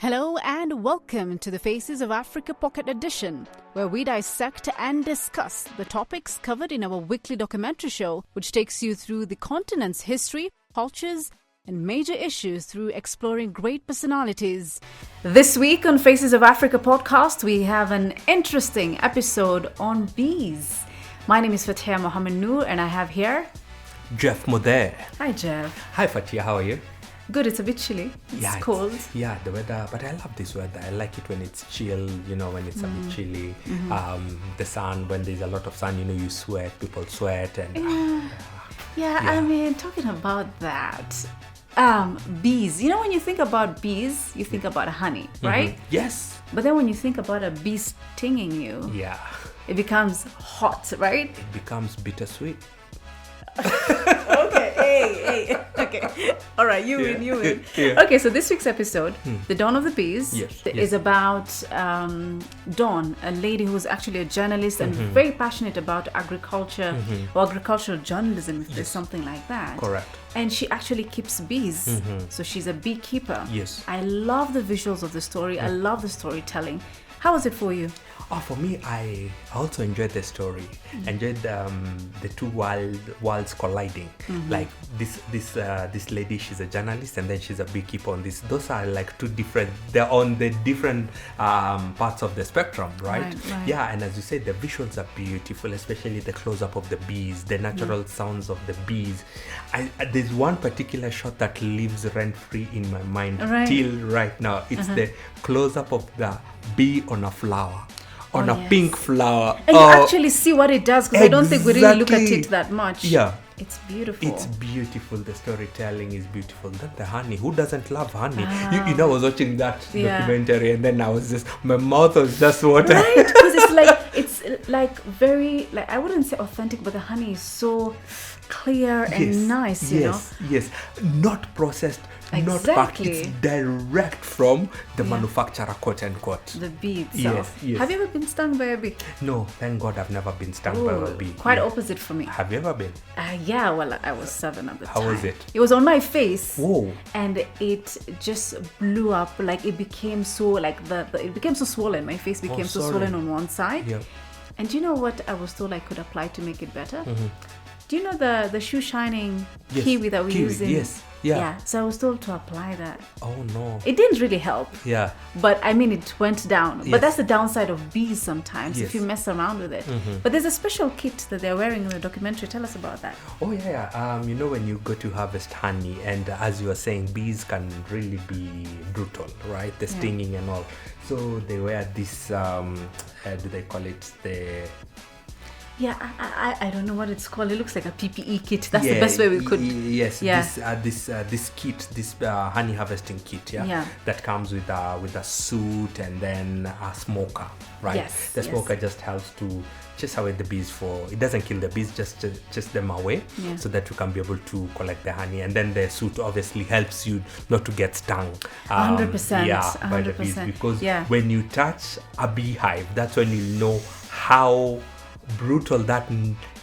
Hello and welcome to the Faces of Africa Pocket Edition, where we dissect and discuss the topics covered in our weekly documentary show, which takes you through the continent's history, cultures, and major issues through exploring great personalities. This week on Faces of Africa podcast, we have an interesting episode on bees. My name is Fathiya Mohammed and I have here Jeff Muthee. Hi Jeff. Hi Fathiya, how are you? Good, it's a bit chilly. It's cold. The weather, but I love this weather. I like it when it's chill, when it's a bit chilly. The sun, when there's a lot of sun, you sweat, people sweat. And I mean, talking about that, bees. When you think about bees, you think about honey, right? Yes. But then when you think about a bee stinging you, it becomes hot, right? It becomes bittersweet. Okay. All right, you win. Yeah. Okay, so this week's episode, The Dawn of the Bees, is about Dawn, a lady who's actually a journalist and very passionate about agriculture or agricultural journalism, if there's something like that. Correct. And she actually keeps bees. So she's a beekeeper. Yes. I love the visuals of the story. I love the storytelling. How was it for you? For me, I also enjoyed the story. Enjoyed the two worlds colliding. Like this lady, she's a journalist, and then she's a beekeeper. On this, those are like two different. They're on the different parts of the spectrum, right? Yeah, and as you said, the visuals are beautiful, especially the close-up of the bees, the natural sounds of the bees. There's one particular shot that lives rent-free in my mind till right now. It's the close-up of the bee on a flower. On a pink flower. And you actually see what it does, because I don't think we really look at it that much. Yeah. It's beautiful. It's beautiful. The storytelling is beautiful. Then the honey. Who doesn't love honey? I was watching that documentary, and then I was just, my mouth was just watering. Right, because it's like very, like, I wouldn't say authentic, but the honey is so clear and nice, you know? Yes. Not processed. Not packed. It's direct from the manufacturer, quote unquote. The bee itself. Yes. Have you ever been stung by a bee? No, thank God I've never been stung by a bee. Quite opposite for me. Have you ever been? Well, I was 7 at the time. How was it? It was on my face. Whoa. And it just blew up. Like, it became so, it became so swollen. My face became so swollen on one side. Yeah. And do you know what I was told I could apply to make it better? Do you know the shoe shining kiwi that we use in? Yes. Yeah. So I was told to apply that. Oh no. It didn't really help. Yeah. But I mean, it went down. But that's the downside of bees sometimes, if you mess around with it. But there's a special kit that they're wearing in the documentary. Tell us about that. Oh yeah. When you go to harvest honey, and as you were saying, bees can really be brutal, right? The stinging and all. So they wear this, do they call it I don't know what it's called. It looks like a PPE kit. That's the best way we could. Yes. This kit, this honey harvesting kit. That comes with a suit and then a smoker, right? Yes. The smoker just helps to chase away the bees. It doesn't kill the bees, just chase them away, so that you can be able to collect the honey. And then the suit obviously helps you not to get stung. 100%. By the bees, because when you touch a beehive, that's when you know how brutal that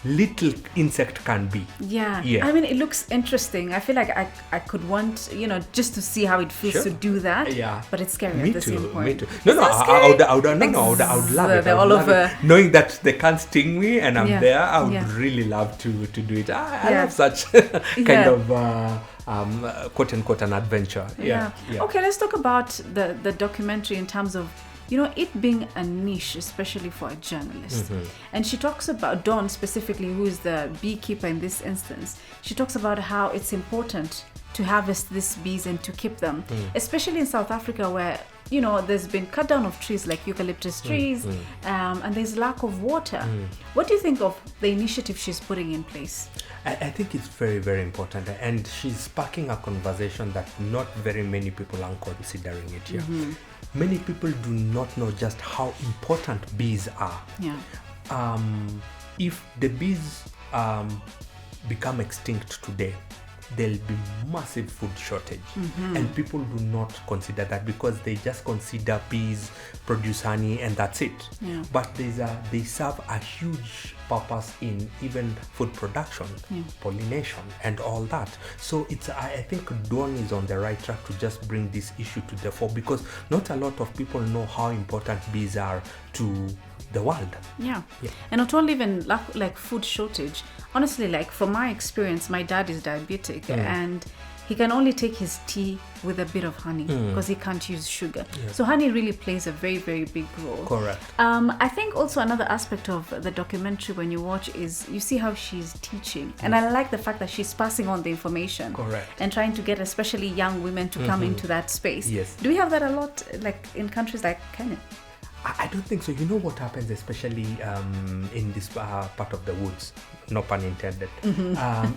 little insect can be. I mean, it looks interesting. I feel like I could want, just to see how it feels to do that. But it's scary at the same point. Me too. I would love it. They're all over. Knowing that they can't sting me and I'm there, I would really love to do it. I love such kind of quote unquote an adventure. Okay, let's talk about the documentary in terms of it being a niche, especially for a journalist. And she talks about Dawn specifically, who is the beekeeper in this instance. She talks about how it's important to harvest these bees and to keep them, especially in South Africa, where there's been cut down of trees like eucalyptus trees, and there's lack of water. What do you think of the initiative she's putting in place? I think it's very, very important, and she's sparking a conversation that not very many people are considering it here. Many people do not know just how important bees are. If the bees become extinct today, there'll be massive food shortage. And people do not consider that because they just consider bees produce honey and that's it. But they serve a huge purpose in even food production, pollination and all that. So I think Dawn is on the right track to just bring this issue to the fore, because not a lot of people know how important bees are to the world. And not only even like food shortage, honestly, like from my experience, my dad is diabetic and he can only take his tea with a bit of honey because he can't use sugar. So honey really plays a very, very big role. Correct. I think also another aspect of the documentary when you watch is you see how she's teaching. And I like the fact that she's passing on the information. Correct. And trying to get especially young women to come into that space. Do we have that a lot like in countries like Kenya? I don't think so. You know what happens, especially in this part of the woods, no pun intended,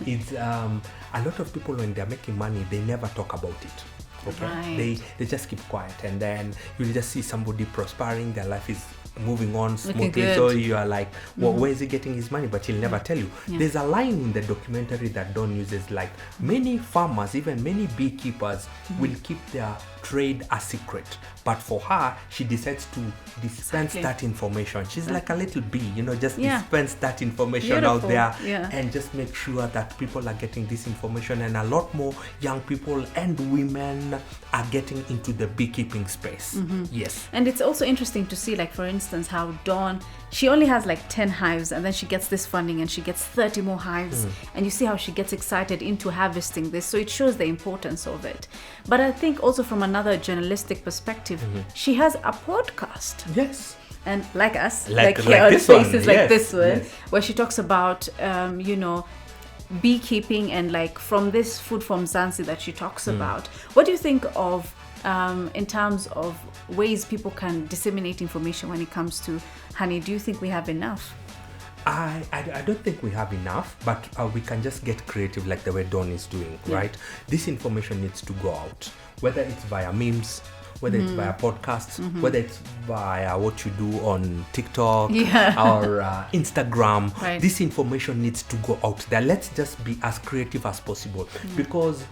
it's a lot of people when they're making money, they never talk about it. Okay, Right. they just keep quiet, and then you'll just see somebody prospering, their life is moving on smoothly. good. So you are like, well, where is he getting his money? But he'll never tell you. There's a line in the documentary that Dawn uses, like many farmers, even many beekeepers, will keep their trade a secret. But for her, she decides to dispense that information. She's like a little bee, just dispense that information out there and just make sure that people are getting this information, and a lot more young people and women are getting into the beekeeping space. Yes. And it's also interesting to see, like, for instance, how Dawn, she only has like 10 hives and then she gets this funding and she gets 30 more hives. And you see how she gets excited into harvesting this. So it shows the importance of it. But I think also from another journalistic perspective, she has a podcast. Yes. And like us, like here on this Faces one. like this one, Yes. where she talks about, beekeeping and like from this food from Zanzi that she talks about. What do you think of in terms of ways people can disseminate information when it comes to honey? Do you think we have enough? I don't think we have enough, but we can just get creative like the way Dawn is doing, right? This information needs to go out, whether it's via memes, whether it's via podcasts, whether it's via what you do on TikTok or Instagram. Right. This information needs to go out there. Let's just be as creative as possible, because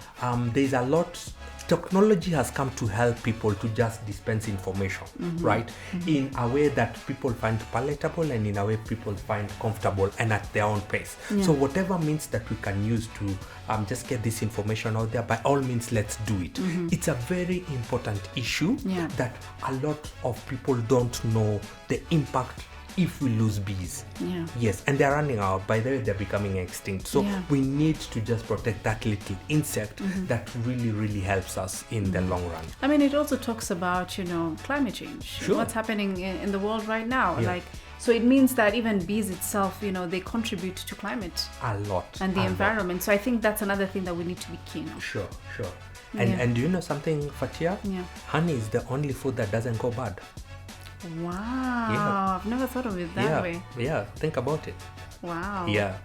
there's a lot. Technology has come to help people to just dispense information, right? In a way that people find palatable and in a way people find comfortable and at their own pace. So whatever means that we can use to just get this information out there, by all means, let's do it. It's a very important issue that a lot of people don't know the impact if we lose bees. Yes, and they're running out. By the way, they're becoming extinct. So we need to just protect that little insect that really, really helps us in the long run. I mean, it also talks about, climate change. Sure. What's happening in the world right now. So it means that even bees itself, they contribute to climate. A lot. And the environment. So I think that's another thing that we need to be keen on. Sure. And do you know something, Fathiya? Honey is the only food that doesn't go bad. Wow. I've never thought of it that way. Yeah, think about it. Wow. Yeah.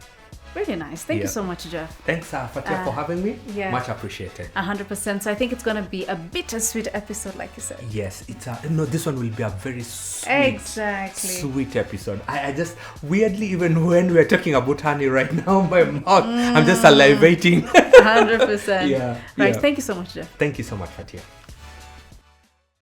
Really nice. Thank you so much, Jeff. Thanks, Fathiya, for having me. Yeah. Much appreciated. 100%. So I think it's going to be a bittersweet episode, like you said. Yes, this one will be a very sweet, sweet episode. I just, weirdly, even when we're talking about honey right now, my mouth, I'm just salivating. 100%. Yeah. Right. Thank you so much, Jeff. Thank you so much, Fathiya.